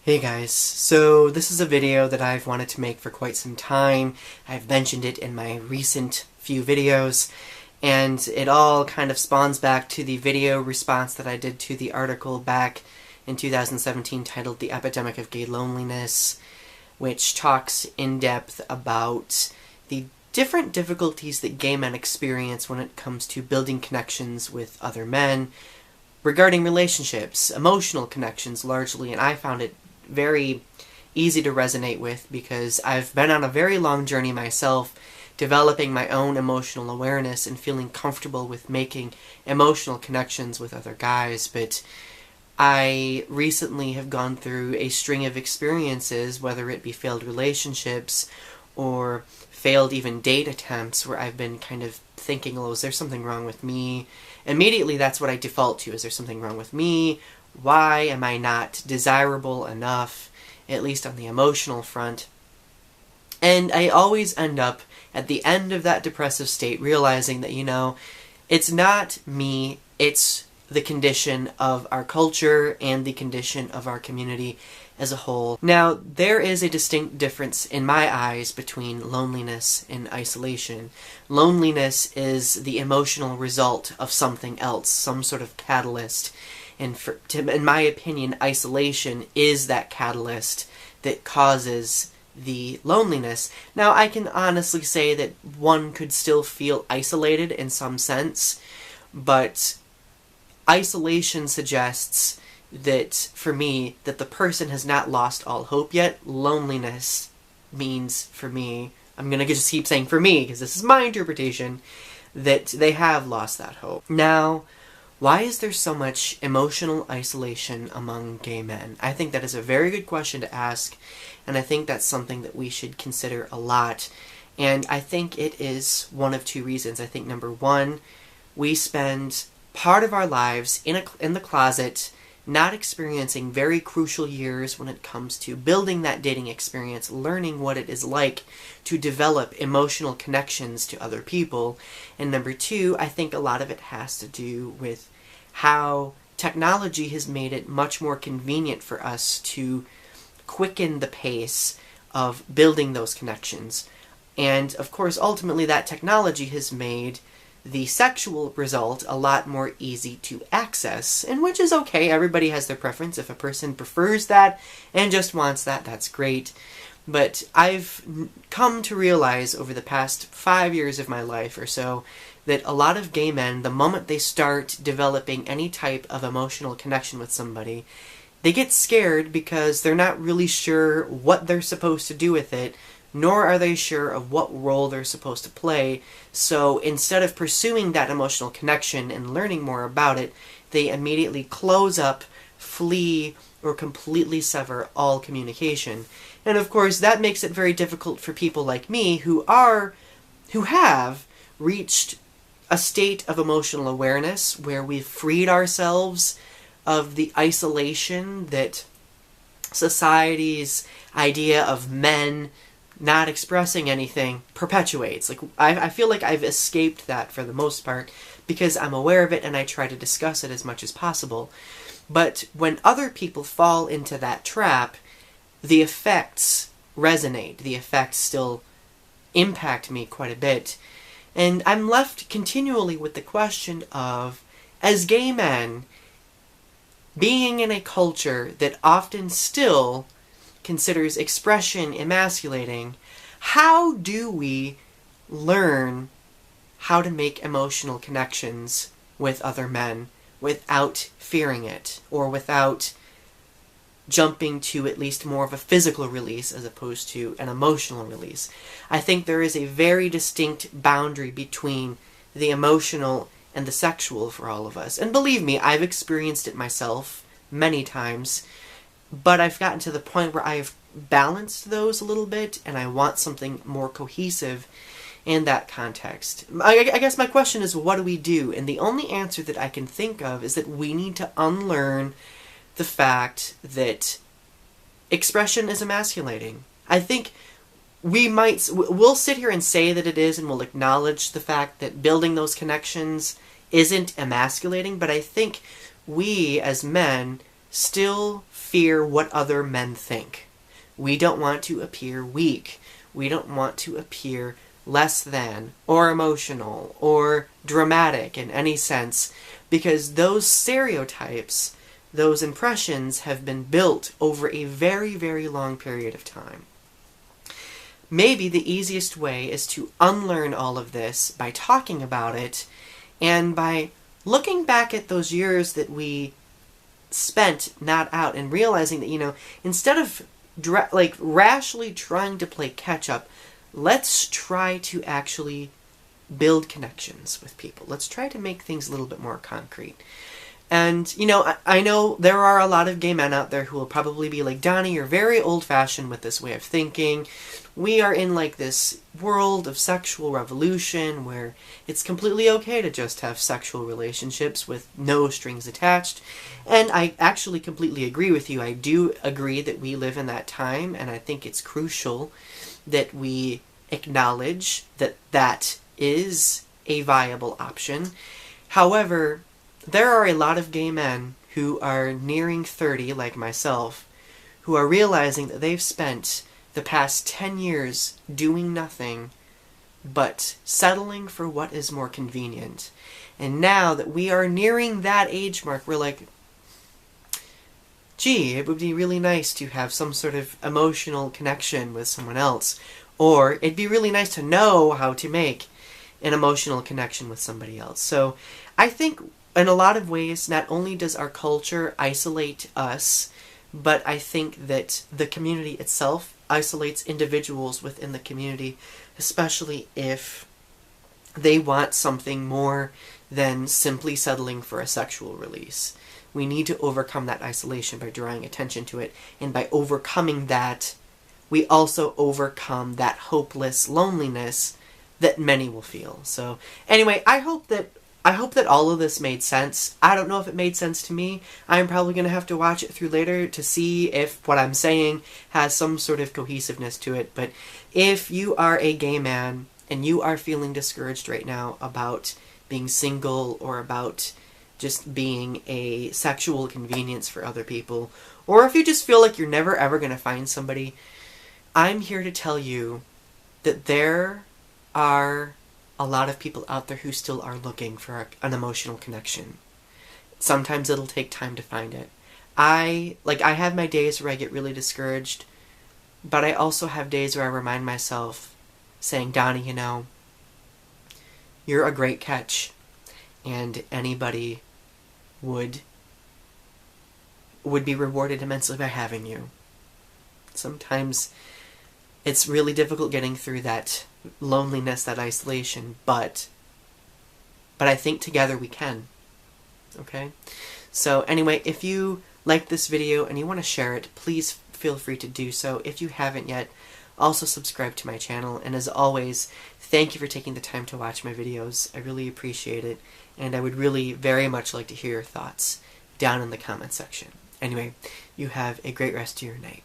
Hey guys, so this is a video that I've wanted to make for quite some time. I've mentioned it in my recent few videos, and it all kind of spawns back to the video response that I did to the article back in 2017 titled The Epidemic of Gay Loneliness, which talks in depth about the different difficulties that gay men experience when it comes to building connections with other men, regarding relationships, emotional connections largely, and I found it very easy to resonate with because I've been on a very long journey myself, developing my own emotional awareness and feeling comfortable with making emotional connections with other guys, but I recently have gone through a string of experiences, whether it be failed relationships or failed even date attempts, where I've been kind of thinking, oh, is there something wrong with me? Immediately that's what I default to. Is there something wrong with me? Why am I not desirable enough, at least on the emotional front? And I always end up at the end of that depressive state realizing that, it's not me, it's the condition of our culture and the condition of our community as a whole. Now, there is a distinct difference in my eyes between loneliness and isolation. Loneliness is the emotional result of something else, some sort of catalyst. And in my opinion, isolation is that catalyst that causes the loneliness. Now, I can honestly say that one could still feel isolated in some sense, but isolation suggests that, for me, that the person has not lost all hope yet. Loneliness means, for me, I'm going to just keep saying for me, because this is my interpretation, that they have lost that hope. Now, why is there so much emotional isolation among gay men? I think that is a very good question to ask, and I think that's something that we should consider a lot. And I think it is one of two reasons. I think, number one, we spend part of our lives in the closet, not experiencing very crucial years when it comes to building that dating experience, learning what it is like to develop emotional connections to other people. And number two, I think a lot of it has to do with how technology has made it much more convenient for us to quicken the pace of building those connections. And of course, ultimately, that technology has made the sexual result a lot more easy to access, and which is okay. Everybody has their preference. If a person prefers that and just wants that, that's great. But I've come to realize over the past 5 years of my life or so that a lot of gay men, the moment they start developing any type of emotional connection with somebody, they get scared because they're not really sure what they're supposed to do with it, nor are they sure of what role they're supposed to play. So instead of pursuing that emotional connection and learning more about it, they immediately close up, flee, or completely sever all communication. And of course, that makes it very difficult for people like me who have reached a state of emotional awareness where we've freed ourselves of the isolation that society's idea of men not expressing anything perpetuates. Like, I feel like I've escaped that for the most part because I'm aware of it and I try to discuss it as much as possible. But when other people fall into that trap, the effects resonate. The effects still impact me quite a bit. And I'm left continually with the question of, as gay men, being in a culture that often still considers expression emasculating, how do we learn how to make emotional connections with other men without fearing it, or without jumping to at least more of a physical release as opposed to an emotional release? I think there is a very distinct boundary between the emotional and the sexual for all of us. And believe me, I've experienced it myself many times, but I've gotten to the point where I've balanced those a little bit, and I want something more cohesive in that context. I guess my question is, what do we do? And the only answer that I can think of is that we need to unlearn the fact that expression is emasculating. I think we'll sit here and say that it is, and we'll acknowledge the fact that building those connections isn't emasculating, but I think we, as men, still fear what other men think. We don't want to appear weak. We don't want to appear less than, or emotional, or dramatic in any sense, because those stereotypes, those impressions have been built over a very, very long period of time. Maybe the easiest way is to unlearn all of this by talking about it, and by looking back at those years that we spent not out, and realizing that, instead of rashly trying to play catch up, let's try to actually build connections with people. Let's try to make things a little bit more concrete. And, I know there are a lot of gay men out there who will probably be like, Donny, you're very old-fashioned with this way of thinking. We are in, this world of sexual revolution where it's completely okay to just have sexual relationships with no strings attached. And I actually completely agree with you. I do agree that we live in that time, and I think it's crucial that we acknowledge that that is a viable option. However, there are a lot of gay men who are nearing 30, like myself, who are realizing that they've spent the past 10 years doing nothing but settling for what is more convenient. And now that we are nearing that age mark, we're like, gee, it would be really nice to have some sort of emotional connection with someone else. Or it'd be really nice to know how to make an emotional connection with somebody else. So I think in a lot of ways, not only does our culture isolate us, but I think that the community itself isolates individuals within the community, especially if they want something more than simply settling for a sexual release. We need to overcome that isolation by drawing attention to it, and by overcoming that, we also overcome that hopeless loneliness that many will feel. So anyway, I hope that all of this made sense. I don't know if it made sense to me. I'm probably going to have to watch it through later to see if what I'm saying has some sort of cohesiveness to it. But if you are a gay man and you are feeling discouraged right now about being single, or about just being a sexual convenience for other people, or if you just feel like you're never ever going to find somebody, I'm here to tell you that there are a lot of people out there who still are looking for an emotional connection. Sometimes it'll take time to find it. I have my days where I get really discouraged, but I also have days where I remind myself, saying, Donny, you're a great catch, and anybody would be rewarded immensely by having you. Sometimes it's really difficult getting through that loneliness, that isolation, but I think together we can. Okay? So anyway, if you like this video and you want to share it, please feel free to do so. If you haven't yet, also subscribe to my channel. And as always, thank you for taking the time to watch my videos. I really appreciate it, and I would really very much like to hear your thoughts down in the comment section. Anyway, you have a great rest of your night.